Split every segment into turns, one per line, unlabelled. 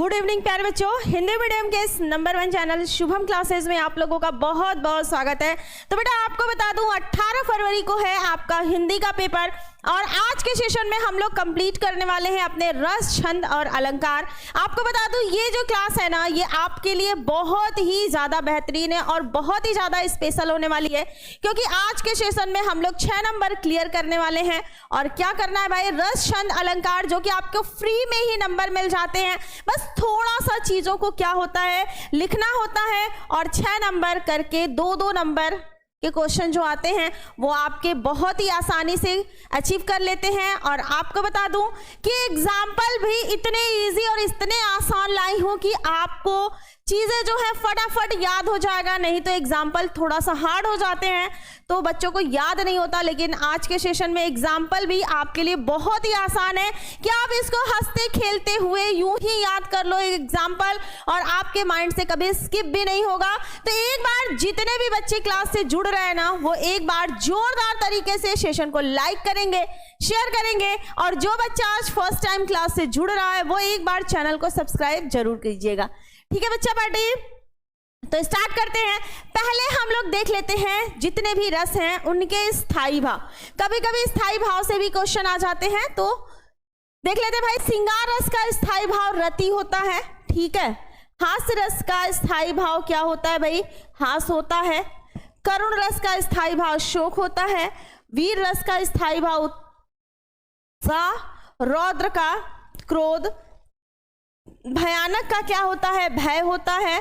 Good evening प्यारे बच्चों, Hindi medium के इस नंबर 1 चैनल शुभम क्लासेस में आप लोगों का बहुत बहुत स्वागत है। तो बेटा आपको बता दूं 18 फरवरी को है आपका हिंदी का पेपर और आज के सेशन में हम लोग कंप्लीट करने वाले हैं अपने रस, छंद और अलंकार। आपको बता दूं ये जो क्लास है ना, ये आपके लिए बहुत ही ज़्यादा बेहतरीन है और बहुत ही ज़्यादा स्पेशल होने वाली है, क्योंकि आज के सेशन में हम लोग 6 नंबर क्लियर करने वाले हैं। और क्या करना है भाई, रस, छंद, अलंकार जो कि आपको फ्री में ही नंबर मिल जाते हैं। बस थोड़ा सा चीज़ों को क्या होता है, लिखना होता है और 6 नंबर करके 2-2 नंबर के क्वेश्चन जो आते हैं वो आपके बहुत ही आसानी से अचीव कर लेते हैं। और आपको बता दूं कि एग्जाम्पल भी इतने इजी और इतने आसान लाई हूं कि आपको चीज़ें जो है फटाफट याद हो जाएगा। नहीं तो एग्जाम्पल थोड़ा सा हार्ड हो जाते हैं तो बच्चों को याद नहीं होता, लेकिन आज के सेशन में एग्जाम्पल भी आपके लिए बहुत ही आसान है कि आप इसको हंसते खेलते हुए यूं ही याद कर लो एग्जाम्पल और आपके माइंड से कभी स्किप भी नहीं होगा। तो एक बार जितने भी बच्चे क्लास से जुड़ रहे हैं ना, वो एक बार जोरदार तरीके से सेशन को लाइक करेंगे, शेयर करेंगे और जो बच्चा आज फर्स्ट टाइम क्लास से जुड़ रहा है वो एक बार चैनल को सब्सक्राइब जरूर कीजिएगा। ठीक है बच्चा पार्टी, तो स्टार्ट करते हैं। पहले हम लोग देख लेते हैं जितने भी रस हैं उनके स्थाई भाव। कभी कभी स्थाई भाव से भी क्वेश्चन आ जाते हैं, तो देख लेते हैं भाई। श्रृंगार रस का स्थाई भाव रति होता है, ठीक है। हास्य रस का स्थाई भाव क्या होता है भाई, हास होता है। करुण रस का स्थाई भाव शोक होता है। वीर रस का स्थाई भाव उत्साह। रौद्र का क्रोध। भयानक का क्या होता है, भय होता है।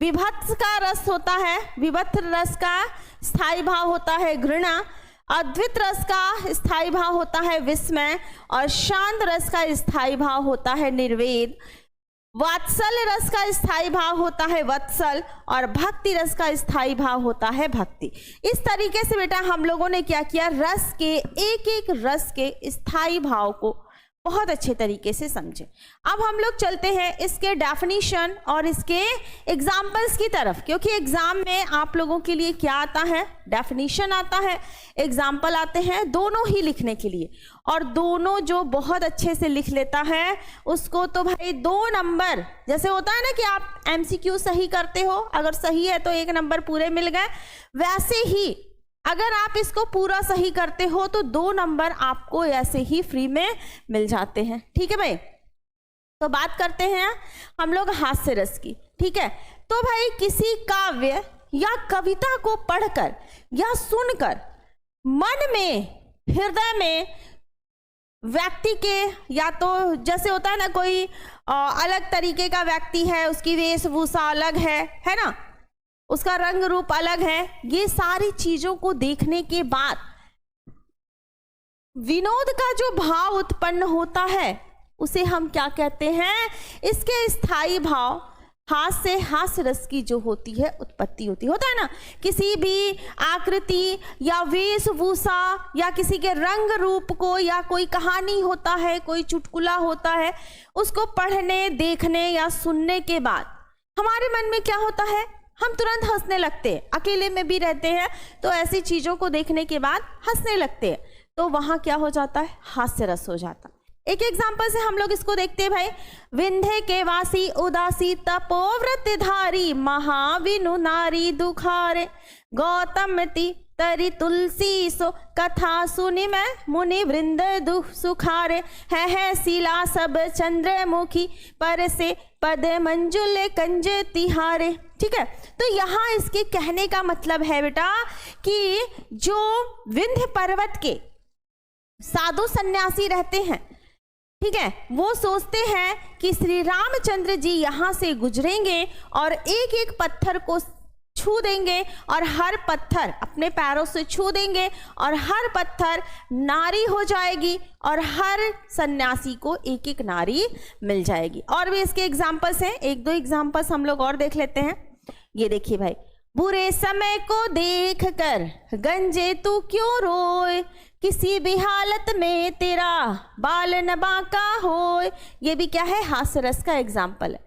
विभत्स का रस होता है, विभत्स रस का स्थाई भाव होता है घृणा। अद्वित रस का स्थाई भाव होता है विस्मय और शांत रस का स्थाई भाव होता है निर्वेद। वात्सल्य रस का स्थाई भाव होता है वत्सल और भक्ति रस का स्थाई भाव होता है भक्ति। इस तरीके से बेटा हम लोगों ने क्या किया, रस के एक एक रस के स्थाई भाव को बहुत अच्छे तरीके से समझे। अब हम लोग चलते हैं इसके डेफिनेशन और इसके एग्जाम्पल्स की तरफ, क्योंकि एग्जाम में आप लोगों के लिए क्या आता है, डेफिनेशन आता है, एग्जाम्पल आते हैं, दोनों ही लिखने के लिए। और दोनों जो बहुत अच्छे से लिख लेता है उसको तो भाई 2 नंबर, जैसे होता है ना कि आप MCQ सही करते हो, अगर सही है तो 1 नंबर पूरे मिल गए, वैसे ही अगर आप इसको पूरा सही करते हो तो 2 नंबर आपको ऐसे ही फ्री में मिल जाते हैं। ठीक है भाई, तो बात करते हैं हम लोग हास्य रस की। ठीक है, तो भाई किसी काव्य या कविता को पढ़कर या सुनकर मन में, हृदय में व्यक्ति के, या तो जैसे होता है ना कोई अलग तरीके का व्यक्ति है, उसकी वेशभूषा अलग है ना, उसका रंग रूप अलग है, ये सारी चीजों को देखने के बाद विनोद का जो भाव उत्पन्न होता है उसे हम क्या कहते हैं, इसके स्थाई भाव हास्य से हास्य रस की जो होती है उत्पत्ति होता है ना। किसी भी आकृति या वेशभूषा या किसी के रंग रूप को, या कोई कहानी होता है, कोई चुटकुला होता है, उसको पढ़ने, देखने या सुनने के बाद हमारे मन में क्या होता है, हम तुरंत हंसने लगते हैं। अकेले में भी रहते हैं तो ऐसी चीजों को देखने के बाद हंसने लगते हैं, तो वहां क्या हो जाता है, हास्य रस हो जाता। एक एग्जांपल से हम लोग इसको देखते हैं भाई। विंध्य के वासी उदासी तपोव्रत धारी महाविनु नारी दुखारे गौतमति तरी तुलसी सो कथा सुनि मैं मुनि वृंद दुख सुखारे है शिला सब चंद्रमुखी पर से पद मंजुल कंज तिहारे। ठीक है, तो यहाँ इसके कहने का मतलब है बेटा कि जो विंध्य पर्वत के साधु सन्यासी रहते हैं, ठीक है, वो सोचते हैं कि श्री रामचंद्र जी यहाँ से गुजरेंगे और एक एक पत्थर को छू देंगे और हर पत्थर अपने पैरों से छू देंगे और हर पत्थर नारी हो जाएगी और हर सन्यासी को एक एक नारी मिल जाएगी। और भी इसके एग्जाम्पल्स हैं, 1-2 एग्जाम्पल्स हम लोग और देख लेते हैं। ये देखिए भाई, बुरे समय को देख कर गंजे तू क्यों रोए, किसी भी हालत में तेरा बाल न बांका होए। ये भी क्या है, हास्य रस का एग्जाम्पल है।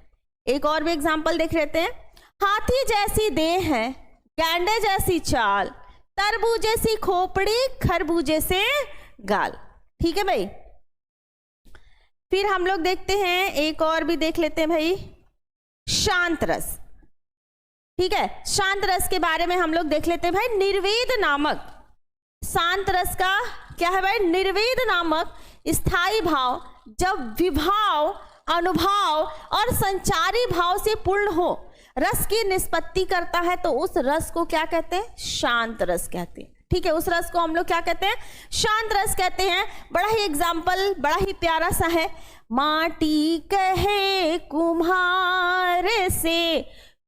एक और भी एग्जाम्पल देख लेते हैं। हाथी जैसी देह है, गैंडे जैसी चाल, तरबूजे सी खोपड़ी, खरबूजे से गाल। ठीक है भाई, फिर हम लोग देखते हैं, एक और भी देख लेते हैं भाई, शांत रस। ठीक है, शांत रस के बारे में हम लोग देख लेते हैं भाई। निर्वेद नामक शांत रस का क्या है भाई? निर्वेद नामक स्थायी भाव जब विभाव, अनुभाव और संचारी भाव से पूर्ण हो, रस की निष्पत्ति करता है, तो उस रस को क्या कहते हैं? शांत रस कहते हैं। ठीक है, उस रस को हम लोग क्या कहते हैं? शांत रस कहते हैं। बड़ा ही एग्जाम्पल, बड़ा ही प्यारा सा है। माटी कहे कुम्हार से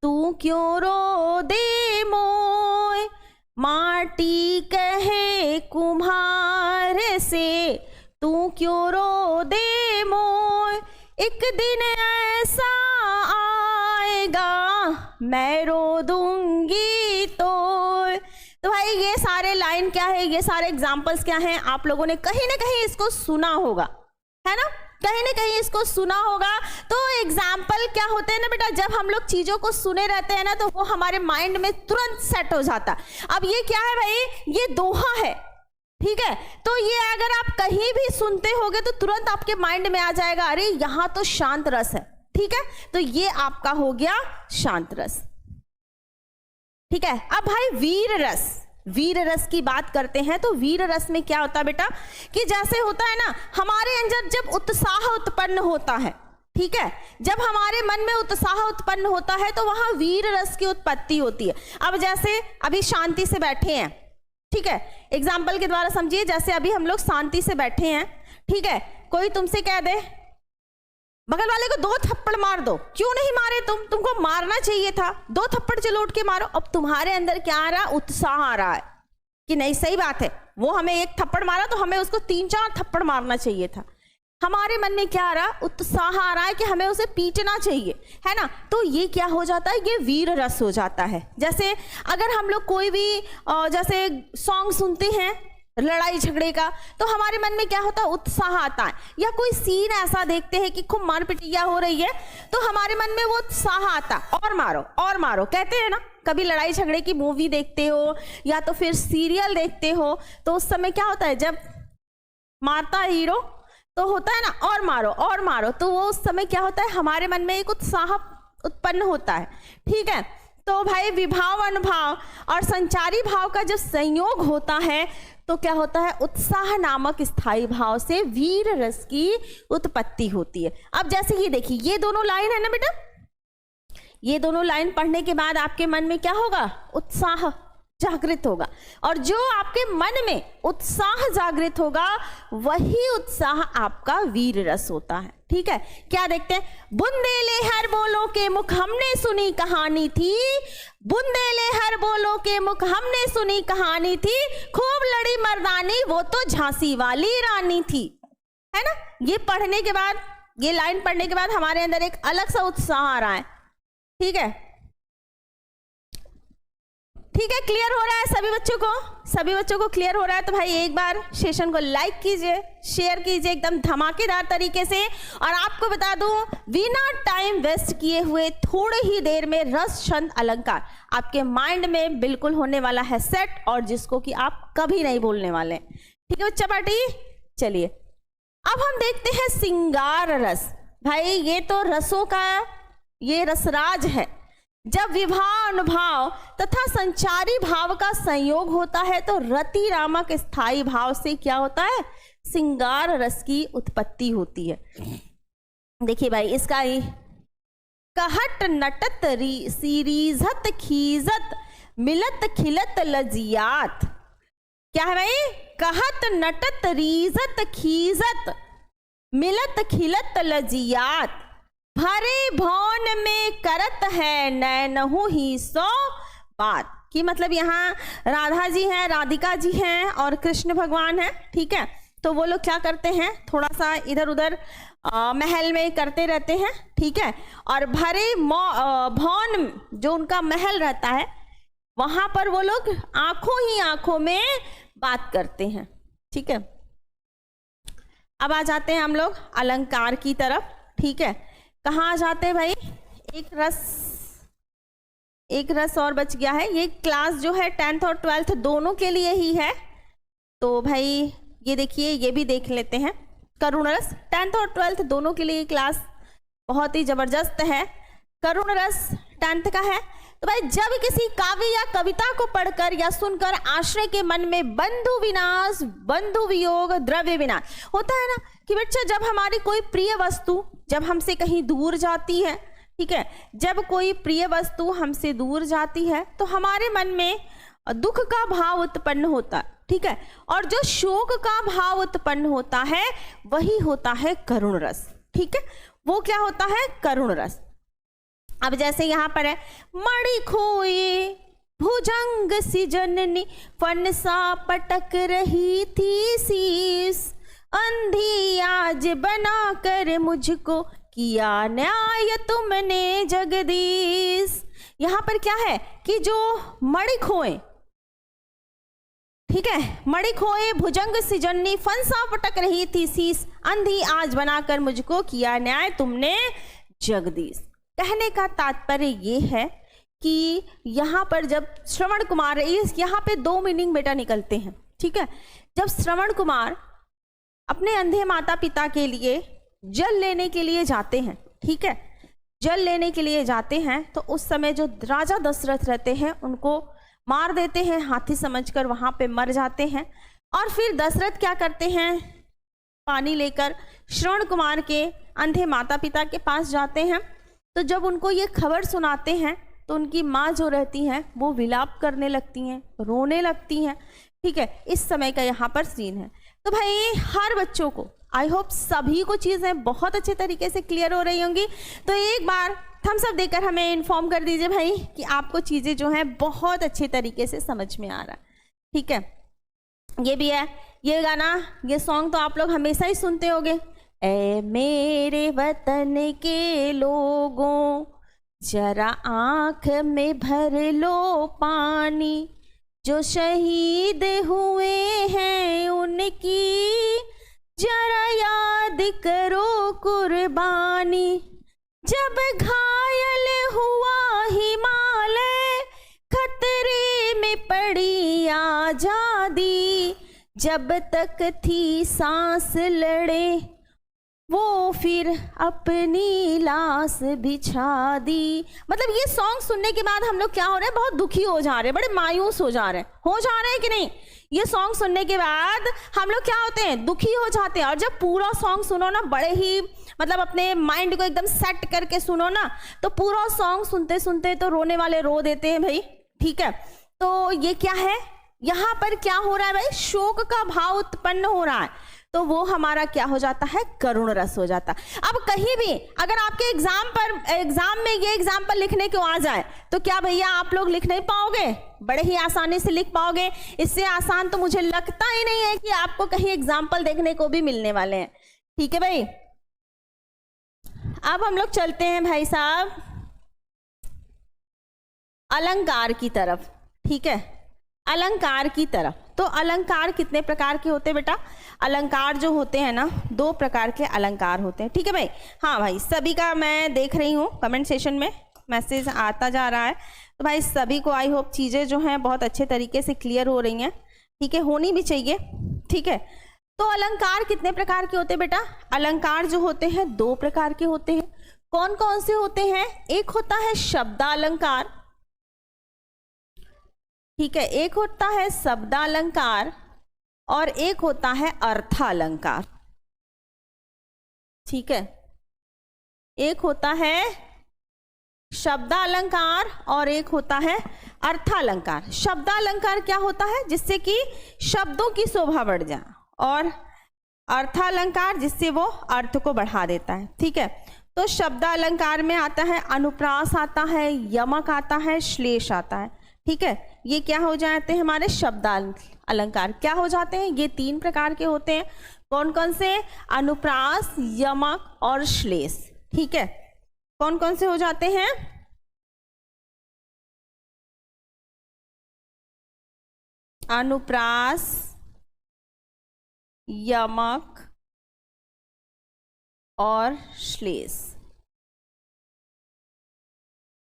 तू क्यों रो दे मोय, माटी कहे कुम्हार से तू क्यों रो दे मोय, एक दिन ऐसा आएगा मैं रो दूंगी तो भाई ये सारे लाइन क्या है, ये सारे एग्जाम्पल्स क्या हैं? आप लोगों ने कहीं ना कहीं इसको सुना होगा, है ना? कहीं ना कहीं इसको सुना होगा। तो एग्जाम्पल क्या होते हैं ना बेटा, जब हम लोग चीजों को सुने रहते हैं ना, तो वो हमारे माइंड में तुरंत सेट हो जाता। अब ये क्या है भाई? ये दोहा है। ठीक है, तो ये अगर आप कहीं भी सुनते होगे तो तुरंत आपके माइंड में आ जाएगा, अरे यहां तो शांत रस है। ठीक है, तो ये आपका हो गया शांत रस। ठीक है, अब भाई वीर रस, वीर रस की बात करते हैं। तो वीर रस में क्या होता है बेटा, कि जैसे होता है ना, हमारे अंदर जब उत्साह उत्पन्न होता है, ठीक है, जब हमारे मन में उत्साह उत्पन्न होता है तो वहां वीर रस की उत्पत्ति होती है। अब जैसे अभी शांति से बैठे हैं, ठीक है, एग्जाम्पल के द्वारा समझिए, जैसे अभी हम लोग शांति से बैठे हैं, ठीक है, कोई तुमसे कह दे बगल वाले को 2 थप्पड़ मार दो, क्यों नहीं मारे तुमको मारना चाहिए था, 2 थप्पड़ चलो उठ के मारो। अब तुम्हारे अंदर क्या आ रहा? उत्साह आ रहा है कि नहीं सही बात है, वो हमें 1 थप्पड़ मारा तो हमें उसको 3-4 थप्पड़ मारना चाहिए था। हमारे मन में क्या आ रहा? उत्साह आ रहा है कि हमें उसे पीटना चाहिए, है ना? तो ये क्या हो जाता है? ये वीर रस हो जाता है। जैसे अगर हम लोग कोई भी जैसे सॉन्ग सुनते हैं लड़ाई झगड़े का, तो हमारे मन में क्या होता है? उत्साह आता है। या कोई सीन ऐसा देखते हैं कि खूब मार पिटिया हो रही है, तो हमारे मन में वो उत्साह आता, और मारो कहते हैं ना। कभी लड़ाई झगड़े की मूवी देखते हो या तो फिर सीरियल देखते हो, तो उस समय क्या होता है? जब मारता है हीरो तो होता है ना और मारो, तो वो उस समय क्या होता है? हमारे मन में एक उत्साह उत्पन्न होता है। ठीक है, तो भाई विभाव, अनुभाव और संचारी भाव का जब संयोग होता है तो क्या होता है? उत्साह नामक स्थायी भाव से वीर रस की उत्पत्ति होती है। अब जैसे ये देखिए, ये दोनों लाइन है ना बेटा, ये दोनों लाइन पढ़ने के बाद आपके मन में क्या होगा? उत्साह जागृत होगा, और जो आपके मन में उत्साह जागृत होगा वही उत्साह आपका वीर रस होता है। ठीक है, क्या देखते हैं? बुंदेले हर बोलों के मुख हमने सुनी कहानी थी, बुंदेले हर बोलों के मुख हमने सुनी कहानी थी, खूब लड़ी मर्दानी वो तो झांसी वाली रानी थी, है ना? ये पढ़ने के बाद, ये लाइन पढ़ने के बाद हमारे अंदर एक अलग सा उत्साह आ रहा है। ठीक है, ठीक है, क्लियर हो रहा है सभी बच्चों को क्लियर हो रहा है? तो भाई एक बार सेशन को लाइक कीजिए, शेयर कीजिए एकदम धमाकेदार तरीके से। और आपको बता दूं, बिना टाइम वेस्ट किए हुए थोड़ी ही देर में रस, छंद, अलंकार आपके माइंड में बिल्कुल होने वाला है सेट, और जिसको कि आप कभी नहीं भूलने वाले। ठीक है बच्चा पार्टी, चलिए अब हम देखते हैं सिंगार रस। भाई ये तो रसों का ये रसराज है। जब विभाव, अनुभाव तथा संचारी भाव का संयोग होता है तो रति नामक स्थायी भाव से क्या होता है? सिंगार रस की उत्पत्ति होती है। देखिए भाई, इसका ही कहट नटत सीरीजत खीजत मिलत खिलत लजियात। क्या है भाई? कहत नटत रीजत खीजत मिलत खिलत लजियात, भरे भौन में करत है नैनहु ही सो बात। कि मतलब यहाँ राधा जी हैं, राधिका जी हैं और कृष्ण भगवान हैं। ठीक है, तो वो लोग क्या करते हैं? थोड़ा सा इधर उधर महल में करते रहते हैं। ठीक है, और भरे भौन जो उनका महल रहता है वहां पर वो लोग आंखों ही आंखों में बात करते हैं। ठीक है, अब आ जाते हैं हम लोग अलंकार की तरफ। ठीक है, कहाँ आ जाते हैं भाई? एक रस और बच गया है। ये क्लास जो है 10th और 12th दोनों के लिए ही है। तो भाई ये देखिए, ये भी देख लेते हैं। करुण रस 10th और 12th दोनों के लिए ये क्लास बहुत ही जबरदस्त है। करुण रस 10th का है। तो भाई जब किसी काव्य या कविता को पढ़कर या सुनकर आश्रय के मन में बंधु विनाश, बंधु वियोग, द्रव्य विनाश होता है ना कि बच्चा जब हमारी कोई प्रिय वस्तु जब हमसे कहीं दूर जाती है, ठीक है, जब कोई प्रिय वस्तु हमसे दूर जाती है तो हमारे मन में दुख का भाव उत्पन्न होता है, ठीक है, और जो शोक का भाव उत्पन्न होता है वही होता है करुण रस, ठीक है, वो क्या होता है करुण रस। अब जैसे यहाँ पर है, मणि खोए भुजंग सी जननी फन सा पटक रही थी शीस, अंधी आज बना कर मुझको किया न्याय तुमने जगदीश। यहाँ पर क्या है कि जो मणि खोए, ठीक है, मणि खोए भुजंग सी जननी फन सा पटक रही थी शीस, अंधी आज बनाकर मुझको किया न्याय तुमने जगदीश। कहने का तात्पर्य ये है कि यहाँ पर जब श्रवण कुमार, यहाँ पे दो मीनिंग बेटा निकलते हैं, ठीक है, जब श्रवण कुमार अपने अंधे माता पिता के लिए जल लेने के लिए जाते हैं, ठीक है, जल लेने के लिए जाते हैं तो उस समय जो राजा दशरथ रहते हैं उनको मार देते हैं, हाथी समझकर वहां पे मर जाते हैं। और फिर दशरथ क्या करते हैं, पानी लेकर श्रवण कुमार के अंधे माता पिता के पास जाते हैं। तो जब उनको ये खबर सुनाते हैं तो उनकी माँ जो रहती हैं वो विलाप करने लगती हैं, रोने लगती हैं, ठीक है, इस समय का यहाँ पर सीन है। तो भाई हर बच्चों को, आई होप सभी को चीज़ें बहुत अच्छे तरीके से क्लियर हो रही होंगी। तो एक बार थम्स अप देकर हमें इन्फॉर्म कर दीजिए भाई कि आपको चीज़ें जो हैं बहुत अच्छे तरीके से समझ में आ रहा है, ठीक है। ये भी है, ये गाना, ये सॉन्ग तो आप लोग हमेशा ही सुनते होंगे, ऐ मेरे वतन के लोगों जरा आँख में भर लो पानी, जो शहीद हुए हैं उनकी जरा याद करो कुर्बानी। जब घायल हुआ हिमालय खतरे में पड़ी आजादी, जब तक थी सांस लड़े वो फिर अपनी लाश बिछा दी। मतलब ये सॉन्ग सुनने के बाद हम लोग क्या हो रहे हैं, बहुत दुखी हो जा रहे हैं, बड़े मायूस हो जा रहे हैं कि नहीं। ये सॉन्ग सुनने के बाद हम लोग क्या होते हैं, दुखी हो जाते हैं। और जब पूरा सॉन्ग सुनो ना, बड़े ही मतलब अपने माइंड को एकदम सेट करके सुनो ना, तो पूरा सॉन्ग सुनते सुनते तो रोने वाले रो देते हैं भाई, ठीक है। तो ये क्या है, यहाँ पर क्या हो रहा है भाई, शोक का भाव उत्पन्न हो रहा है, तो वो हमारा क्या हो जाता है, करुण रस हो जाता है। अब कहीं भी अगर आपके एग्जाम में ये एग्जाम्पल लिखने को आ जाए तो क्या भैया आप लोग लिख नहीं पाओगे, बड़े ही आसानी से लिख पाओगे। इससे आसान तो मुझे लगता ही नहीं है कि आपको कहीं एग्जाम्पल देखने को भी मिलने वाले हैं, ठीक है भाई। अब हम लोग चलते हैं भाई साहब अलंकार की तरफ, ठीक है, अलंकार की तरफ। तो अलंकार कितने प्रकार के होते हैं बेटा, अलंकार जो होते हैं ना, दो प्रकार के अलंकार होते हैं, ठीक है भाई। हाँ भाई, सभी का मैं देख रही हूँ कमेंट सेशन में मैसेज आता जा रहा है, तो भाई सभी को आई होप चीज़ें जो हैं बहुत अच्छे तरीके से क्लियर हो रही हैं, ठीक है, होनी भी चाहिए, ठीक है। तो अलंकार कितने प्रकार के होते हैं बेटा, अलंकार जो होते हैं दो प्रकार के होते हैं। कौन कौन से होते हैं, एक होता है शब्दालंकार, ठीक है, एक होता है शब्दालंकार और एक होता है अर्थालंकार, ठीक है। एक होता है शब्दालंकार और एक होता है अर्थालंकार। शब्दालंकार क्या होता है, जिससे कि शब्दों की शोभा बढ़ जाए, और अर्थालंकार जिससे वो अर्थ को बढ़ा देता है, ठीक है। तो शब्दालंकार में आता है अनुप्रास आता है, यमक आता है, श्लेष आता है, ठीक है। ये क्या हो जाते हैं हमारे शब्दालंकार, क्या हो जाते हैं, ये तीन प्रकार के होते हैं। कौन कौन से, अनुप्रास, यमक और श्लेष, ठीक है। कौन कौन से हो जाते हैं, अनुप्रास, यमक और श्लेष,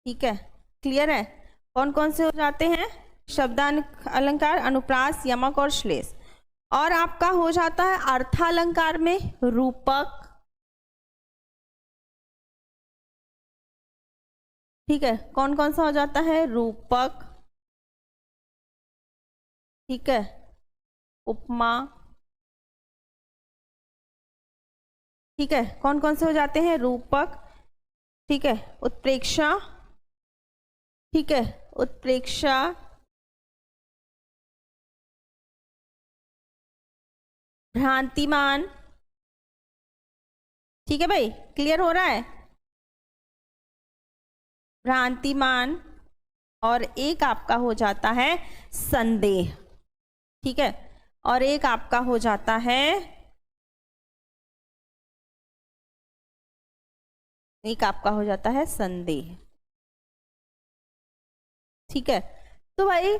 ठीक है, क्लियर है। कौन कौन से हो जाते हैं, शब्दालंकार, अनुप्रास, यमक और श्लेष। और आपका हो जाता है अर्थालंकार में रूपक, ठीक है। कौन कौन सा हो जाता है? रूपक, ठीक है, उपमा, ठीक है। कौन कौन से हो जाते हैं? रूपक, ठीक है, उत्प्रेक्षा, ठीक है, उत्प्रेक्षा, भ्रांतिमान, ठीक है भाई, क्लियर हो रहा है? भ्रांतिमान, और एक आपका हो जाता है संदेह, ठीक है, और एक आपका हो जाता है, एक आपका हो जाता है संदेह, ठीक है। तो भाई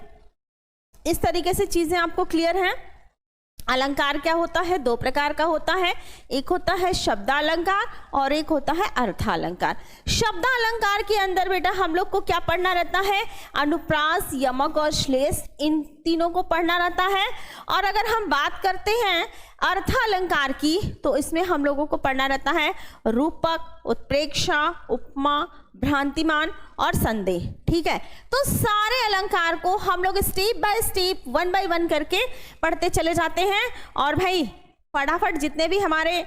इस तरीके से चीजें आपको क्लियर हैं। अलंकार क्या होता है? दो प्रकार का होता है, एक होता है शब्दालंकार और एक होता है अर्थालंकार। शब्दालंकार के अंदर बेटा हम लोग को क्या पढ़ना रहता है? अनुप्रास, यमक और श्लेष, इन तीनों को पढ़ना रहता है। और अगर हम बात करते हैं अर्थालंकार की तो इसमें हम लोगों को पढ़ना रहता है रूपक, उत्प्रेक्षा, उपमा, भ्रांतिमान और संदेह, ठीक है। तो सारे अलंकार को हम लोग step by step, one by one करके पढ़ते चले जाते हैं। और भाई फटाफट जितने भी हमारे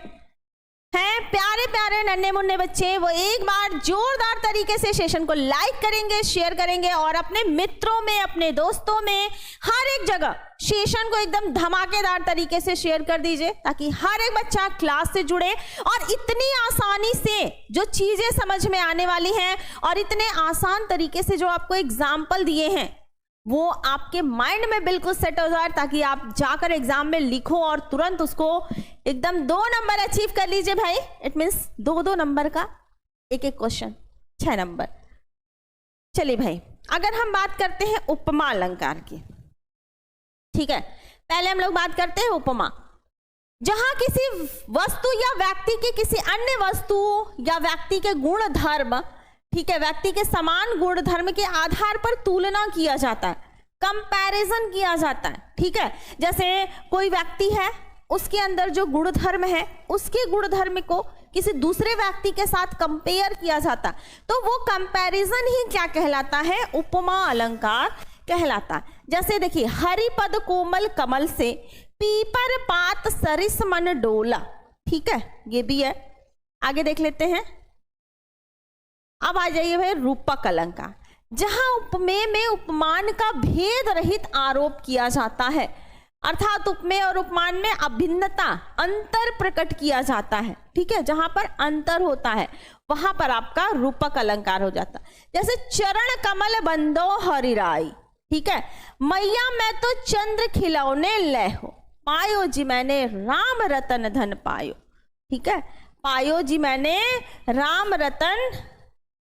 हैं प्यारे प्यारे नन्हे मुन्ने बच्चे, वो एक बार जोरदार तरीके से सेशन को लाइक करेंगे, शेयर करेंगे और अपने मित्रों में, अपने दोस्तों में, हर एक जगह सेशन को एकदम धमाकेदार तरीके से शेयर कर दीजिए ताकि हर एक बच्चा क्लास से जुड़े और इतनी आसानी से जो चीजें समझ में आने वाली हैं और इतने आसान तरीके से जो आपको एग्जाम्पल दिए हैं वो आपके माइंड में बिल्कुल सेट हो जाए ताकि आप जाकर एग्जाम में लिखो और तुरंत उसको एकदम 2 नंबर अचीव कर लीजिए भाई। इट मीन्स 2-2 नंबर का एक एक क्वेश्चन, 6 नंबर। चलिए भाई, अगर हम बात करते हैं उपमा अलंकार की, ठीक है, पहले हम लोग बात करते हैं उपमा। जहां किसी वस्तु या व्यक्ति के किसी अन्य वस्तु या व्यक्ति के गुण धर्म, ठीक है, व्यक्ति के समान गुण धर्म के आधार पर तुलना किया जाता है, कंपैरिजन किया जाता है, ठीक है। जैसे कोई व्यक्ति है, उसके अंदर जो गुण धर्म है उसके गुण धर्म को किसी दूसरे व्यक्ति के साथ कंपेयर किया जाता है, तो वो कंपैरिजन ही क्या कहलाता है? उपमा अलंकार कहलाता है। जैसे देखिए, हरिपद कोमल कमल से पीपर पात सरिस मन डोला, ठीक है, ये भी है। आगे देख लेते हैं। अब आ जाइए भाई रूपक अलंकार, जहां उपमेय में उपमान का भेद रहित आरोप किया जाता है, अर्थात उपमेय और उपमान में अभिन्नता, अंतर प्रकट किया जाता है, ठीक है। जहां पर अंतर होता है वहां पर आपका रूपक अलंकार हो जाता है। जैसे चरण कमल बंदो हरिराई, ठीक है, मैया मैं तो चंद्र खिलौने ले हो, पायो जी मैंने राम रतन धन पायो, ठीक है, पायो जी मैंने राम रतन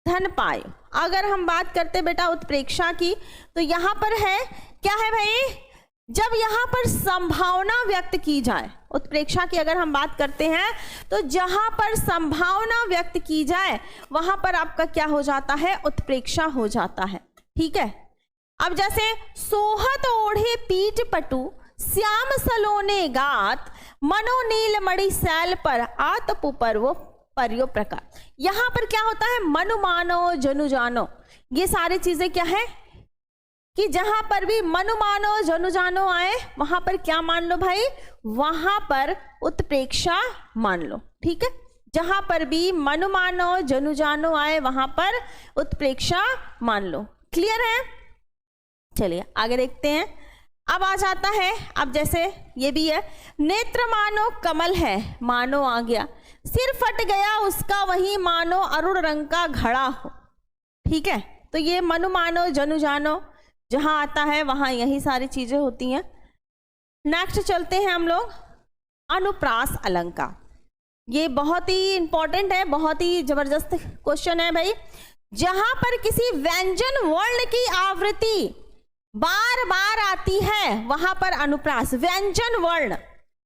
धन पायो। अगर हम बात करते बेटा उत्प्रेक्षा की तो यहां पर है क्या है भाई? जब यहां पर संभावना व्यक्त की जाए, उत्प्रेक्षा की अगर हम बात करते हैं तो जहां पर संभावना व्यक्त की जाए वहां पर आपका क्या हो जाता है? उत्प्रेक्षा हो जाता है, ठीक है। अब जैसे सोहत ओढ़े पीठ पटु श्याम सलोने गात, मनो नील मणि सैल पर आतपु पर्वो पर्यो प्रकार। यहां पर क्या होता है? मनु मानो जनु जानो, ये सारी चीजें क्या है कि जहां पर भी मनु मानो जनु जानो आए वहां पर क्या मान लो भाई? वहां पर उत्प्रेक्षा मान लो, ठीक है। जहां पर भी मनु मानो जनु जानो आए वहां पर उत्प्रेक्षा मान लो। क्लियर है? चलिए आगे देखते हैं। अब आ जाता है, अब जैसे ये भी है, नेत्र मानो कमल है, मानो आ गया, सिर फट गया उसका वही मानो अरुण रंग का घड़ा हो, ठीक है। तो ये मनु मानो जनु जानो जहां आता है वहां यही सारी चीजें होती हैं। नेक्स्ट चलते हैं हम लोग अनुप्रास अलंकार। ये बहुत ही इंपॉर्टेंट है, बहुत ही जबरदस्त क्वेश्चन है भाई। जहां पर किसी व्यंजन वर्ण की आवृत्ति बार बार आती है वहां पर अनुप्रास, व्यंजन वर्ण,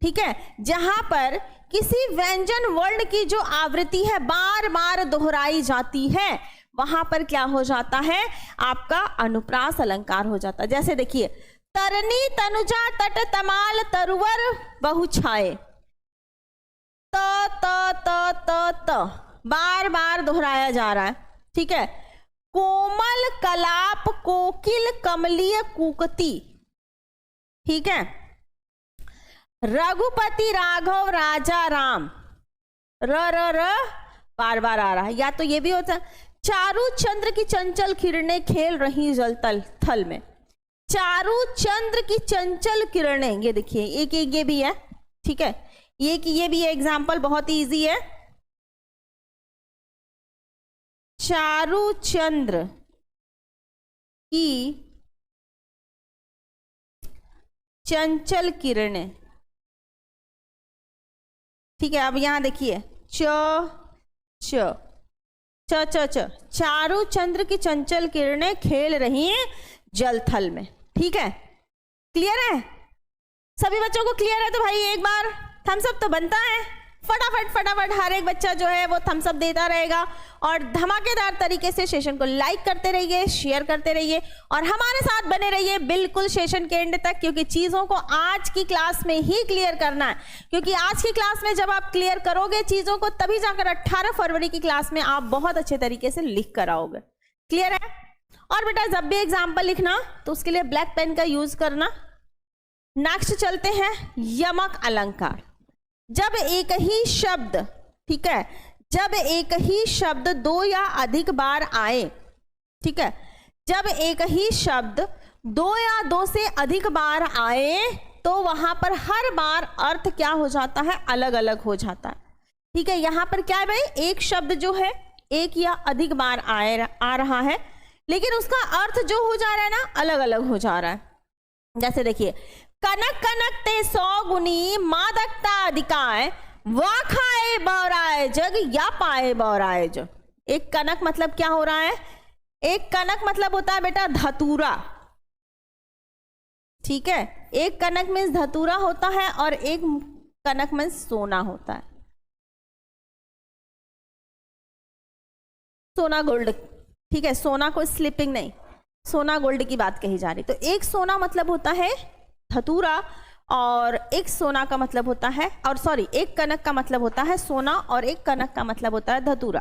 ठीक है, जहां पर किसी व्यंजन वर्ण की जो आवृत्ति है बार बार दोहराई जाती है वहां पर क्या हो जाता है? आपका अनुप्रास अलंकार हो जाता है। जैसे देखिए, तरनी तनुजा तट तमाल तरुवर बहु छाए। त बार बार दोहराया जा रहा है, ठीक है। कोमल कलाप कोकिल कमलीय कूकती, ठीक है। रघुपति राघव राजा राम, र बार बार आ रहा है। या तो ये भी होता है, चारू चंद्र की चंचल किरणें खेल रही जल तल थल में। चारू चंद्र की चंचल किरणें, ये देखिए एक ये भी है, ठीक है। ये भी एग्जाम्पल बहुत ही इजी है। चारू चंद्र की चंचल किरणें, ठीक है। अब यहां देखिए च चारू चंद्र की चंचल किरणें खेल रही हैं जल थल में, ठीक है। क्लियर है सभी बच्चों को? क्लियर है तो भाई एक बार थम्स अप तो बनता है। फटाफट हर एक बच्चा जो है वो थम्स अप देता रहेगा और धमाकेदार तरीके से सेशन को लाइक करते रहिए, शेयर करते रहिए और हमारे साथ बने रहिए बिल्कुल सेशन के एंड तक, क्योंकि चीजों को आज की क्लास में ही क्लियर करना है। क्योंकि आज की क्लास में जब आप क्लियर करोगे चीजों को, तभी जाकर 18 फरवरी की क्लास में आप बहुत अच्छे तरीके से लिख कर आओगे। क्लियर है? और बेटा जब भी एग्जाम्पल लिखना तो उसके लिए ब्लैक पेन का यूज करना। नेक्स्ट चलते हैं यमक अलंकार। जब एक ही शब्द, ठीक है, जब एक ही शब्द दो या अधिक बार आए, ठीक है, जब एक ही शब्द दो या दो से अधिक बार आए तो वहां पर हर बार अर्थ क्या हो जाता है? अलग अलग हो जाता है, ठीक है। यहां पर क्या है भाई, एक शब्द जो है एक या अधिक बार आ रहा है, लेकिन उसका अर्थ जो हो जा रहा है ना, अलग अलग हो जा रहा है। जैसे देखिए, कनक कनक ते 100 गुनी मादकता अधिकाय, वा खाए बौराए जग या पाए बौराए जग। एक कनक मतलब क्या हो रहा है? एक कनक मतलब होता है बेटा धतूरा, ठीक है। एक कनक मीन्स धतूरा होता है और एक कनक मीन्स सोना होता है, सोना गोल्ड, ठीक है। सोना को स्लिपिंग नहीं, सोना गोल्ड की बात कही जा रही। तो एक सोना मतलब होता है धतूरा और एक सोना का मतलब होता है, और सॉरी, एक कनक का मतलब होता है सोना और एक कनक का मतलब होता है धतूरा।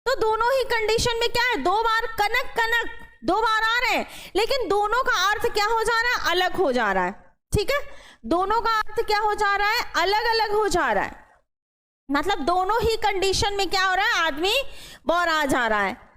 तो दोनों ही कंडीशन में क्या है, दो बार कनक कनक दो बार आ रहे हैं, लेकिन दोनों का अर्थ क्या हो जा रहा है? अलग हो जा रहा है, ठीक है। दोनों का अर्थ क्या हो जा रहा है? अलग अलग हो जा रहा है। मतलब दोनों ही कंडीशन में क्या हो रहा है? आदमी बौरा जा रहा है।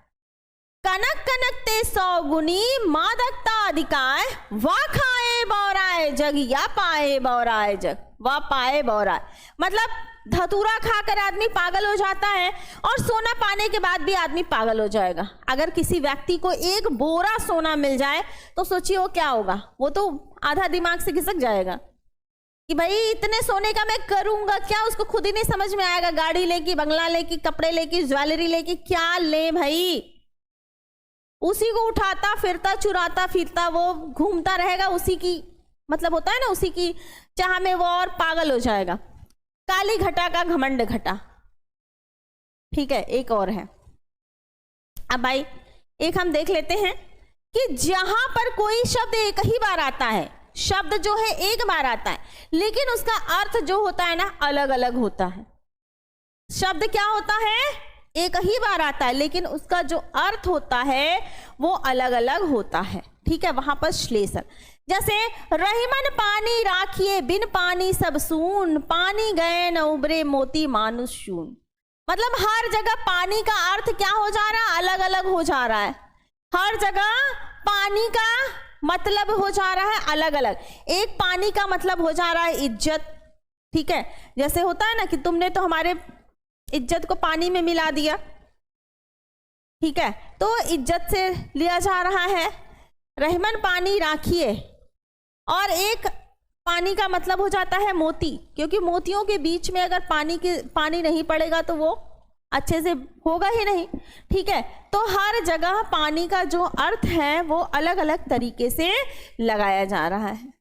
कनक कनक ते 100 गुनी मादकता अधिकाय, वा खाए बौराए जग या पाए बौराए जग, वा पाए बौराए मतलब धतूरा खाकर आदमी पागल हो जाता है और सोना पाने के बाद भी आदमी पागल हो जाएगा। अगर किसी व्यक्ति को एक बोरा सोना मिल जाए तो सोचिए वो क्या होगा, वो तो आधा दिमाग से खिसक जाएगा कि भाई इतने सोने का मैं करूंगा क्या। उसको खुद ही नहीं समझ में आएगा, गाड़ी लेगी, बंगला लेगी, कपड़े लेगी, ज्वेलरी लेगी, क्या ले भाई। उसी को उठाता फिरता चुराता फिरता वो घूमता रहेगा, उसी की मतलब होता है ना, उसी की चाह में वो और पागल हो जाएगा। काली घटा का घमंड घटा, ठीक है। एक और है, अब भाई एक हम देख लेते हैं कि जहां पर कोई शब्द एक ही बार आता है, शब्द जो है एक बार आता है, लेकिन उसका अर्थ जो होता है ना अलग अलग होता है। शब्द क्या होता है? एक ही बार आता है, लेकिन उसका जो अर्थ होता है वो अलग अलग होता है, ठीक है। वहां पर श्लेषण, जैसे रहीमन पानी राखिए बिन पानी सब सून, पानी गए न उबरे मोती मानुष शून। मतलब हर जगह पानी का अर्थ क्या हो जा रहा है? अलग अलग हो जा रहा है। हर जगह पानी का मतलब हो जा रहा है अलग अलग। एक पानी का मतलब हो जा रहा है इज्जत, ठीक है। जैसे होता है ना कि तुमने तो हमारे इज्जत को पानी में मिला दिया, ठीक है, तो इज्जत से लिया जा रहा है रहमन पानी राखिए। और एक पानी का मतलब हो जाता है मोती, क्योंकि मोतियों के बीच में अगर पानी नहीं पड़ेगा तो वो अच्छे से होगा ही नहीं, ठीक है। तो हर जगह पानी का जो अर्थ है वो अलग अलग तरीके से लगाया जा रहा है।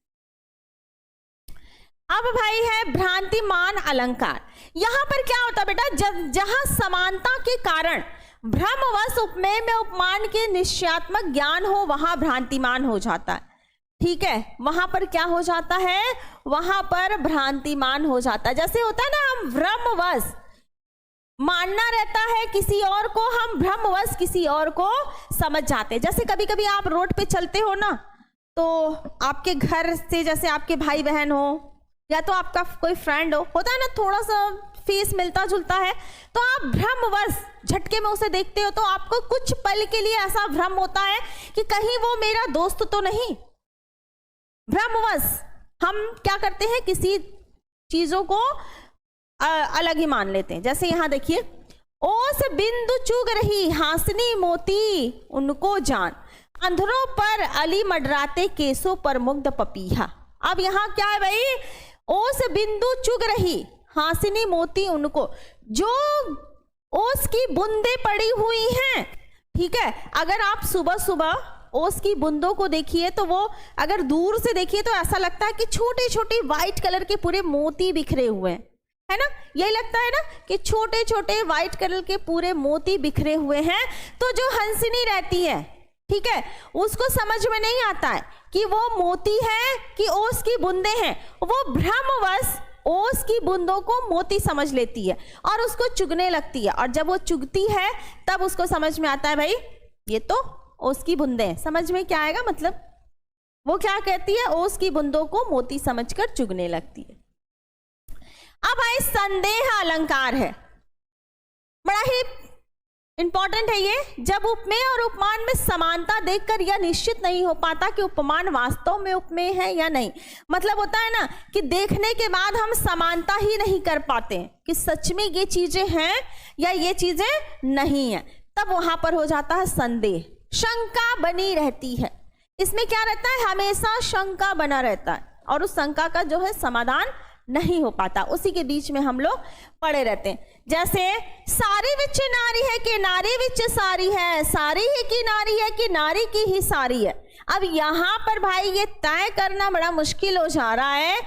अब भाई है भ्रांतिमान अलंकार। यहां पर क्या होता है बेटा, जहां समानता के कारण भ्रमवश उपमेय में उपमान के निश्चयात्मक ज्ञान हो वहां भ्रांतिमान हो जाता है, ठीक है, वहां पर क्या हो जाता है, वहां पर भ्रांतिमान हो जाता है। जैसे होता है ना, हम भ्रमवश मानना रहता है किसी और को, हम भ्रमवश किसी और को समझ जाते हैं। जैसे कभी कभी आप रोड पे चलते हो ना, तो आपके घर से जैसे आपके भाई बहन हो या तो आपका कोई फ्रेंड हो, होता है ना, थोड़ा सा फेस मिलता जुलता है, तो आप भ्रमवश झटके में उसे देखते हो, तो आपको कुछ पल के लिए ऐसा भ्रम होता है कि कहीं वो मेरा दोस्त तो नहीं। भ्रमवश हम क्या करते हैं, किसी चीजों को अलग ही मान लेते हैं। जैसे यहां देखिए, ओस बिंदु चुग रही हासनी मोती उनको जान, अंधरों पर अली मडराते केसों पर मुग्ध पपीहा। अब यहां क्या है भाई, ओस बिंदु चुग रही हासनी मोती उनको, जो ओस की बूंदे पड़ी हुई हैं, ठीक है, अगर आप सुबह सुबह ओस की बूंदों को देखिए तो वो अगर दूर से देखिए तो ऐसा लगता है कि छोटे छोटे व्हाइट कलर के पूरे मोती बिखरे हुए हैं, है ना, यही लगता है ना कि छोटे छोटे व्हाइट कलर के पूरे मोती बिखरे हुए हैं। तो जो हंसनी रहती है, ठीक है, उसको समझ में नहीं आता है कि वो मोती है कि ओस की बूंदे हैं, वो भ्रमवश ओस की बूंदों को मोती समझ लेती है और उसको चुगने लगती है। और जब वो चुगती है तब उसको समझ में आता है भाई ये तो ओस की बूंदे हैं। समझ में क्या आएगा, मतलब वो क्या कहती है, ओस की बूंदों को मोती समझकर चुगने लगती है। अब भाई संदेह अलंकार है, बड़ा ही इंपॉर्टेंट है ये। जब उपमेय और उपमान में समानता देखकर यह निश्चित नहीं हो पाता कि उपमान वास्तव में उपमेय है या नहीं। मतलब होता है ना कि देखने के बाद हम समानता ही नहीं कर पाते कि सच में ये चीजें हैं या ये चीजें नहीं है, तब वहां पर हो जाता है संदेह, शंका बनी रहती है। इसमें क्या रहता है, हमेशा शंका बना रहता है और उस शंका का जो है समाधान नहीं हो पाता, उसी के बीच में हम लोग पड़े रहते हैं। जैसे सारी विच नारी है कि नारी विच सारी है, सारी ही की नारी है कि नारी की ही सारी है। अब यहां पर भाई ये तय करना बड़ा मुश्किल हो जा रहा है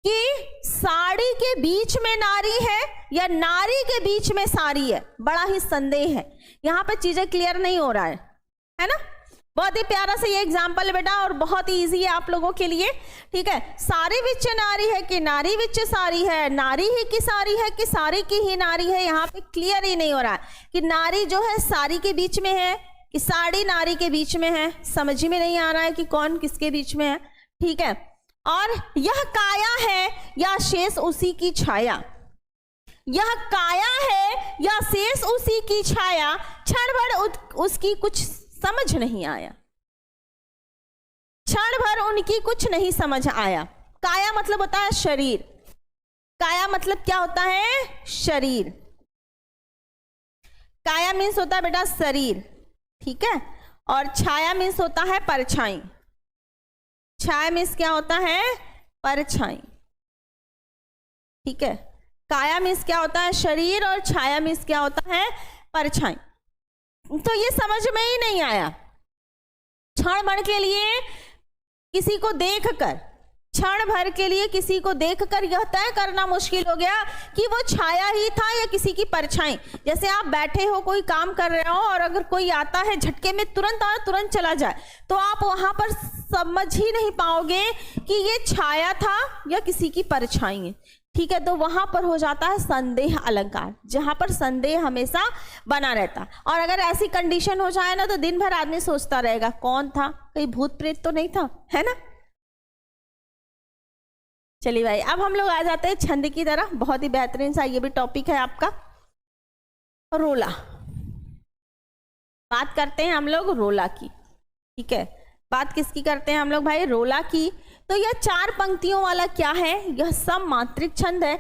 कि साड़ी के बीच में नारी है या नारी के बीच में साड़ी है, बड़ा ही संदेह है। यहां पर चीजें क्लियर नहीं हो रहा है ना। बहुत ही प्यारा सा ये एग्जाम्पल है बेटा और बहुत ही इजी है आप लोगों के लिए, ठीक है। सारी विच नारी है कि नारी विच सारी है, नारी ही की सारी है कि सारी की ही नारी है। यहाँ पे क्लियर ही नहीं हो रहा है कि नारी जो है सारी के बीच में है कि साड़ी नारी के बीच में है, समझ में नहीं आ रहा है कि कौन किसके बीच में है, ठीक है। और यह काया है या शेष उसी की छाया, यह काया है या शेष उसी की छाया, क्षण भर उसकी कुछ समझ नहीं आया, क्षण भर उनकी कुछ नहीं समझ आया। काया मतलब होता है शरीर, काया मतलब क्या होता है, शरीर। काया मीन्स होता है बेटा शरीर, ठीक है। और छाया मीन्स होता है परछाई, छाया मीन्स क्या होता है, परछाई, ठीक है। काया मीन्स क्या होता है, शरीर, और छाया मीन्स क्या होता है, परछाई। तो ये समझ में ही नहीं आया। क्षण भर के लिए किसी को देखकर, क्षण भर के लिए किसी को देखकर यह तय करना मुश्किल हो गया कि वो छाया ही था या किसी की परछाई। जैसे आप बैठे हो, कोई काम कर रहे हो और अगर कोई आता है झटके में तुरंत और तुरंत चला जाए, तो आप वहां पर समझ ही नहीं पाओगे कि ये छाया था या किसी की परछाई है, ठीक है। तो वहां पर हो जाता है संदेह अलंकार, जहां पर संदेह हमेशा बना रहता। और अगर ऐसी कंडीशन हो जाए ना तो दिन भर आदमी सोचता रहेगा कौन था, कहीं भूत प्रेत तो नहीं था, है ना। चलिए भाई, अब हम लोग आ जाते हैं छंद की तरह। बहुत ही बेहतरीन सा ये भी टॉपिक है आपका, रोला। बात करते हैं हम लोग रोला की, ठीक है। बात किसकी करते हैं हम लोग भाई, रोला की। तो यह 4 पंक्तियों वाला क्या है, यह सम मात्रिक छंद है।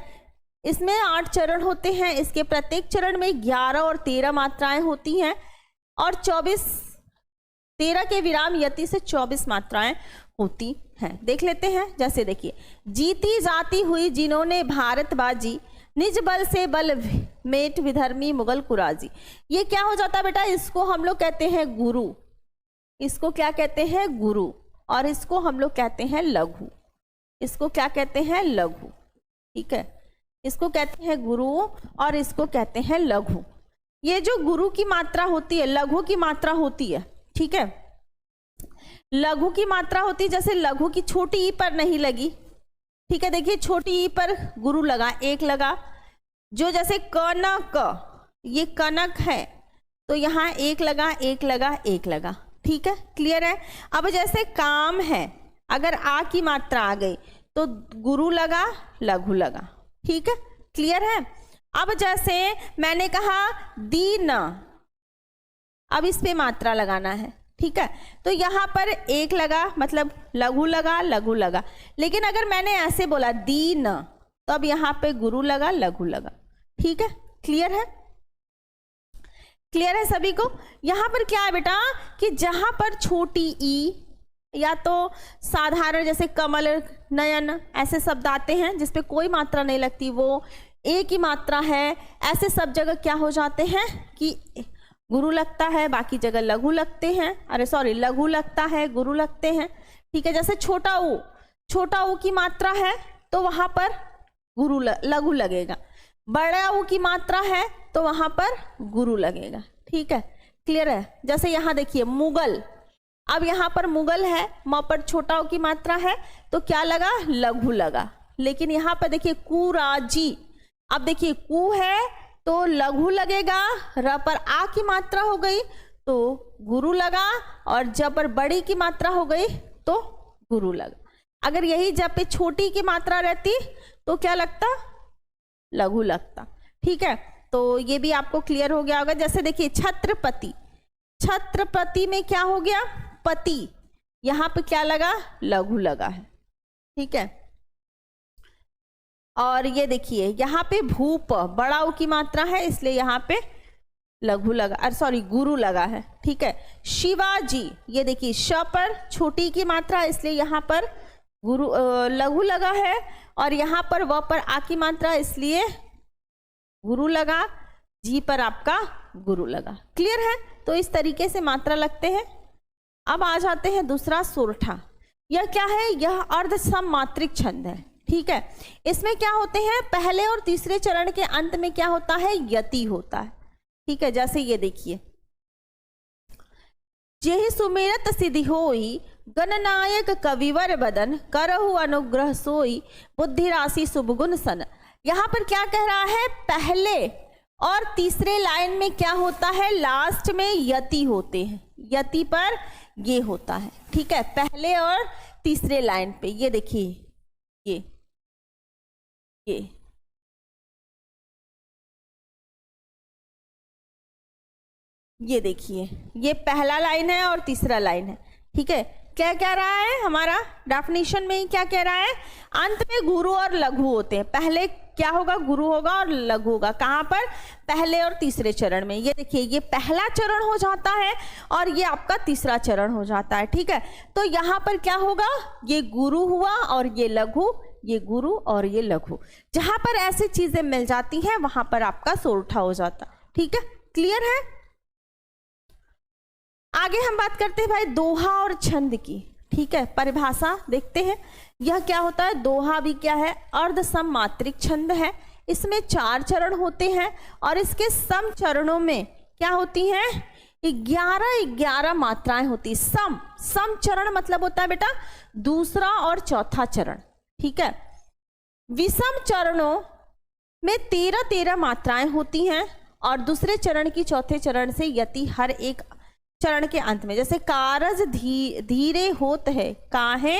इसमें 8 चरण होते हैं, इसके प्रत्येक चरण में 11 और 13 मात्राएं होती हैं और 13 के विराम यति से 24 मात्राएं होती हैं। देख लेते हैं। जैसे देखिए, जीती जाती हुई जिन्होंने भारत बाजी, निज बल से बल मेट विधर्मी मुगल कुराजी। ये क्या हो जाता है बेटा, इसको हम लोग कहते हैं गुरु, इसको क्या कहते हैं, गुरु, और इसको हम लोग कहते हैं लघु। इसको क्या कहते हैं, लघु, ठीक है। इसको कहते हैं गुरु और इसको कहते हैं लघु। ये जो गुरु की मात्रा होती है, लघु की मात्रा होती है, ठीक है। लघु की मात्रा होती है, जैसे लघु की छोटी ई पर नहीं लगी, ठीक है, देखिए छोटी ई पर गुरु लगा, एक लगा। जो जैसे कनक, ये कनक है तो यहाँ एक लगा, एक लगा, एक लगा, ठीक है, क्लियर है। अब जैसे काम है, अगर आ की मात्रा आ गई तो गुरु लगा, लघु लगा, ठीक है, क्लियर है। अब जैसे मैंने कहा दीन, अब इस पे मात्रा लगाना है, ठीक है, तो यहाँ पर एक लगा, मतलब लघु लगा, लघु लगा। लेकिन अगर मैंने ऐसे बोला दीन, तो अब यहाँ पे गुरु लगा, लघु लगा, ठीक है, क्लियर है, क्लियर है सभी को। यहाँ पर क्या है बेटा कि जहां पर छोटी ई या तो साधारण जैसे कमल, नयन ऐसे शब्द आते हैं जिसपे कोई मात्रा नहीं लगती, वो एक ही मात्रा है, ऐसे सब जगह क्या हो जाते हैं कि गुरु लगता है, बाकी जगह लघु लगते हैं, अरे सॉरी लघु लगता है, गुरु लगते हैं, ठीक है। जैसे छोटा ऊ की मात्रा है तो वहां पर गुरु लघु लगेगा, बड़ा ऊ की मात्रा है तो वहां पर गुरु लगेगा, ठीक है, क्लियर है। जैसे यहाँ देखिए मुगल, अब यहाँ पर मुगल है, म पर छोटा ऊ की मात्रा है तो क्या लगा, लघु लगा। लेकिन यहाँ पर देखिए कुराजी, अब देखिए कु है तो लघु लगेगा, र पर आ की मात्रा हो गई तो गुरु लगा, और जब पर बड़ी की मात्रा हो गई तो गुरु लगा। अगर यही जब पे छोटी की मात्रा रहती तो क्या लगता, लघु लगता, ठीक है। तो ये भी आपको क्लियर हो गया होगा। जैसे देखिए छत्रपति, छत्रपति में क्या हो गया, पति, यहां पे क्या लगा, लघु लगा है, ठीक है। और ये देखिए यहाँ पे भूप, बड़ा ऊ की मात्रा है इसलिए यहाँ पे लघु लगा, अरे सॉरी गुरु लगा है, ठीक है। शिवाजी, ये देखिए श पर छोटी की मात्रा इसलिए यहाँ पर गुरु लघु लगा है, और यहाँ पर व पर आ की मात्रा इसलिए गुरु लगा, जी पर आपका गुरु लगा, क्लियर है। तो इस तरीके से मात्रा लगते हैं। अब आ जाते हैं दूसरा सोरठा। यह क्या है, यह अर्ध सममात्रिक छंद है, ठीक है। इसमें क्या होते हैं, पहले और तीसरे चरण के अंत में क्या होता है, यति होता है, ठीक है। जैसे ये देखिए, जेहि सुमेरत सिद्धि होई, गणनायक कविवर बदन, करहु अनुग्रह सोई, बुद्धि राशि शुभ गुण सन। यहाँ पर क्या कह रहा है, पहले और तीसरे लाइन में क्या होता है, लास्ट में यति होते हैं, यति पर ये होता है, ठीक है। पहले और तीसरे लाइन पे ये देखिए, ये देखिए, ये पहला लाइन है और तीसरा लाइन है, ठीक है। क्या कह रहा है, हमारा डेफिनेशन में ही क्या कह रहा है, अंत में गुरु और लघु होते हैं। पहले क्या होगा, गुरु होगा और लघु होगा, कहां पर, पहले और तीसरे चरण में। ये देखिए ये पहला चरण हो जाता है और ये आपका तीसरा चरण हो जाता है, ठीक है। तो यहाँ पर क्या होगा, ये गुरु हुआ और ये लघु, ये गुरु और ये लघु। जहां पर ऐसी चीजें मिल जाती हैं वहां पर आपका सोरठा हो जाता, ठीक है, क्लियर है। आगे हम बात करते हैं भाई दोहा और छंद की, ठीक है। परिभाषा देखते हैं, यह क्या होता है, दोहा भी क्या है, अर्ध सममात्रिक छंद है। इसमें 4 चरण होते हैं और इसके सम चरणों में क्या होती हैं, 11 मात्राएं होती। सम चरण मतलब होता है बेटा दूसरा और चौथा चरण, ठीक है। विषम चरणों में 13 मात्राएं होती हैं और दूसरे चरण की चौथे चरण से यति हर एक चरण के अंत में। जैसे कारज धीरे होत है, काहे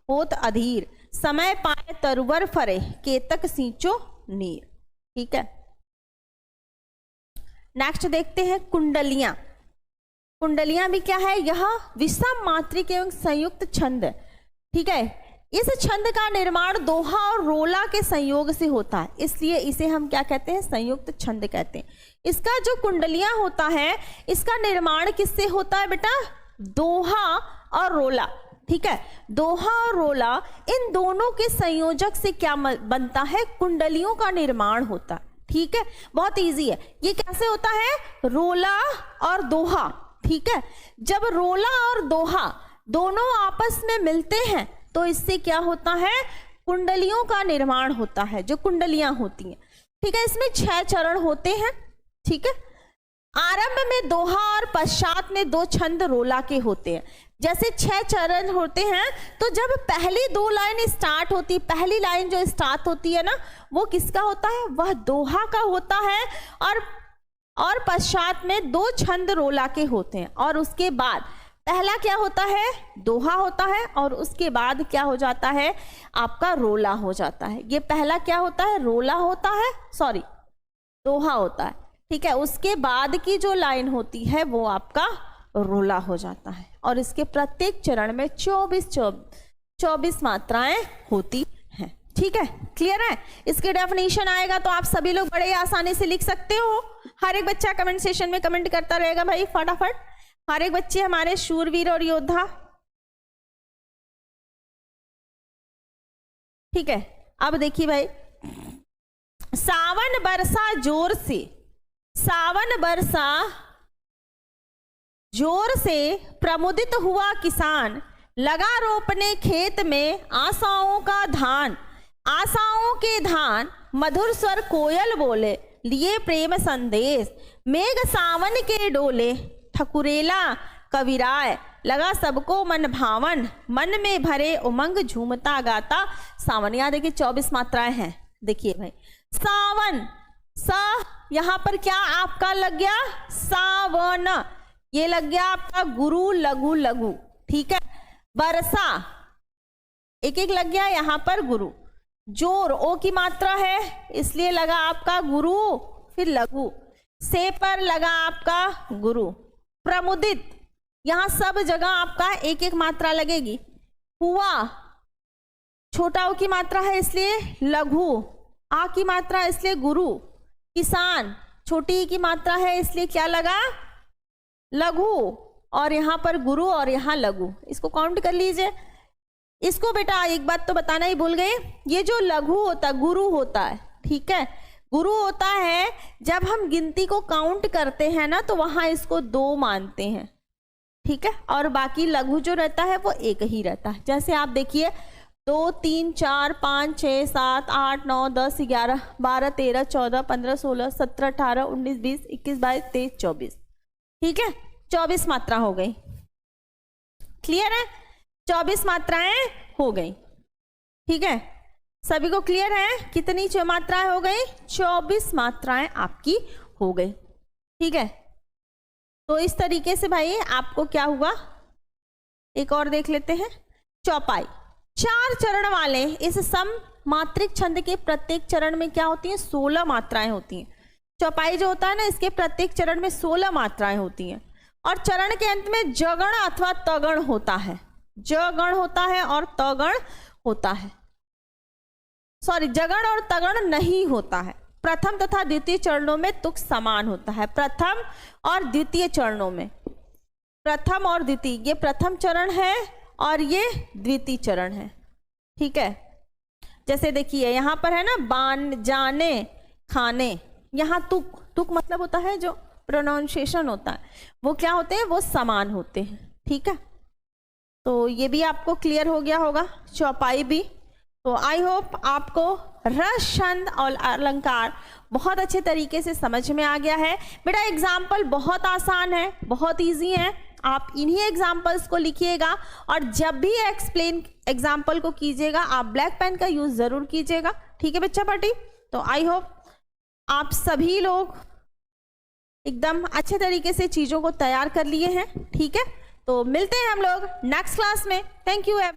होत अधीर, समय पाए तरुवर फरे, केतक सींचो नीर, ठीक है। नेक्स्ट देखते हैं कुंडलियां। कुंडलियां भी क्या है, यह विषम मात्रिक एवं संयुक्त छंद, ठीक है। इस छंद का निर्माण दोहा और रोला के संयोग से होता है, इसलिए इसे हम क्या कहते हैं, संयुक्त छंद कहते हैं। इसका जो कुंडलियां होता है इसका निर्माण किससे होता है बेटा, दोहा और रोला, ठीक है। दोहा और रोला इन दोनों के संयोजक से क्या बनता है, कुंडलियों का निर्माण होता है, ठीक है। बहुत इजी है। ये कैसे होता है, रोला और दोहा, ठीक है। जब रोला और दोहा दोनों आपस में मिलते हैं तो इससे क्या होता है, कुंडलियों का निर्माण होता है, जो कुंडलियां होती हैं, ठीक है। इसमें 6 चरण होते हैं, ठीक है। आरंभ में दोहा और पश्चात में 2 छंद रोला के होते हैं। जैसे 6 चरण होते हैं, तो जब पहली 2 लाइन स्टार्ट होती, पहली लाइन जो स्टार्ट होती है ना, वो किसका होता है? वह दोहा का होता है। और पश्चात में 2 छंद रोला के होते हैं। और उसके बाद पहला क्या होता है? दोहा होता है, और उसके बाद क्या हो जाता है? आपका रोला हो जाता है। ये पहला क्या होता है? रोला होता है, सॉरी दोहा होता है, ठीक है। उसके बाद की जो लाइन होती है वो आपका रोला हो जाता है। और इसके प्रत्येक चरण में 24 मात्राएं होती हैं, ठीक है। क्लियर है? इसके डेफिनेशन आएगा तो आप सभी लोग बड़े आसानी से लिख सकते हो। हर एक बच्चा कमेंट सेशन में कमेंट करता रहेगा भाई फटाफट। हर एक बच्चे हमारे शूरवीर और योद्धा, ठीक है। अब देखिए भाई, सावन बरसा जोर से, सावन बरसा जोर से प्रमुदित हुआ किसान, लगा रोपने खेत में आशाओं का धान, आशाओं के धान, मधुर स्वर कोयल बोले, लिए प्रेम संदेश, मेघ सावन के डोले, ठकुरेला कविराय, लगा सबको मन भावन, मन में भरे उमंग झूमता गाता सावन। यहाँ देखिए 24 मात्राएं हैं। देखिए भाई, सावन, सा यहाँ पर क्या आपका लग गया? सावन, ये लग गया आपका गुरु लघु लघु, ठीक है। बरसा एक एक लग गया यहाँ पर गुरु। जोर ओ की मात्रा है, इसलिए लगा आपका गुरु, फिर लघु। से पर लगा आपका गुरु। प्रमुदित, यहाँ सब जगह आपका एक एक मात्रा लगेगी। हुआ छोटा ओ की मात्रा है, इसलिए लघु। आ की मात्रा इसलिए गुरु। किसान छोटी ई की मात्रा है, इसलिए क्या लगा? लघु। और यहाँ पर गुरु और यहाँ लघु। इसको काउंट कर लीजिए। इसको बेटा एक बात तो बताना ही भूल गए, ये जो लघु होता है गुरु होता है, ठीक है। गुरु होता है जब हम गिनती को काउंट करते हैं ना, तो वहां इसको 2 मानते हैं, ठीक है। और बाकी लघु जो रहता है वो एक ही रहता है। जैसे आप देखिए 2 3 4 5 6 7 8 9 10 11 12 13 14 15 16 17 18 19 20 21 22 23 24, ठीक है। 24 मात्रा हो गई। क्लियर है? 24 मात्राएं हो गई, ठीक है। सभी को क्लियर है? कितनी मात्राएं हो गई? 24 मात्राएं आपकी हो गई, ठीक है। तो इस तरीके से भाई आपको क्या हुआ, एक और देख लेते हैं। चौपाई, 4 चरण वाले इस सम मात्रिक छंद के प्रत्येक चरण में क्या होती है? 16 मात्राएं होती हैं। चौपाई जो होता है ना, इसके प्रत्येक चरण में 16 मात्राएं होती हैं। और चरण के अंत में जगण अथवा तगण होता है। जगण होता है और तगण होता है, सॉरी जगण और तगण नहीं होता है। प्रथम तथा द्वितीय चरणों में तुक समान होता है। प्रथम और द्वितीय चरणों में, प्रथम और द्वितीय, ये प्रथम चरण है और ये द्वितीय चरण है, ठीक है। जैसे देखिए यहाँ पर है ना, बान जाने खाने, यहाँ तुक, तुक मतलब होता है जो प्रोनाउंसिएशन होता है, वो क्या होते हैं? वो समान होते हैं, ठीक है। तो ये भी आपको क्लियर हो गया होगा, चौपाई भी। तो आई होप आपको रस, छंद और अलंकार बहुत अच्छे तरीके से समझ में आ गया है। बेटा एग्जाम्पल बहुत आसान है, बहुत इजी है। आप इन्हीं एग्जाम्पल्स को लिखिएगा और जब भी एक्सप्लेन एग्जाम्पल को कीजिएगा आप ब्लैक पेन का यूज जरूर कीजिएगा, ठीक है बच्चा पार्टी। तो आई होप आप सभी लोग एकदम अच्छे तरीके से चीजों को तैयार कर लिए हैं, ठीक है। तो मिलते हैं हम लोग नेक्स्ट क्लास में। Thank you.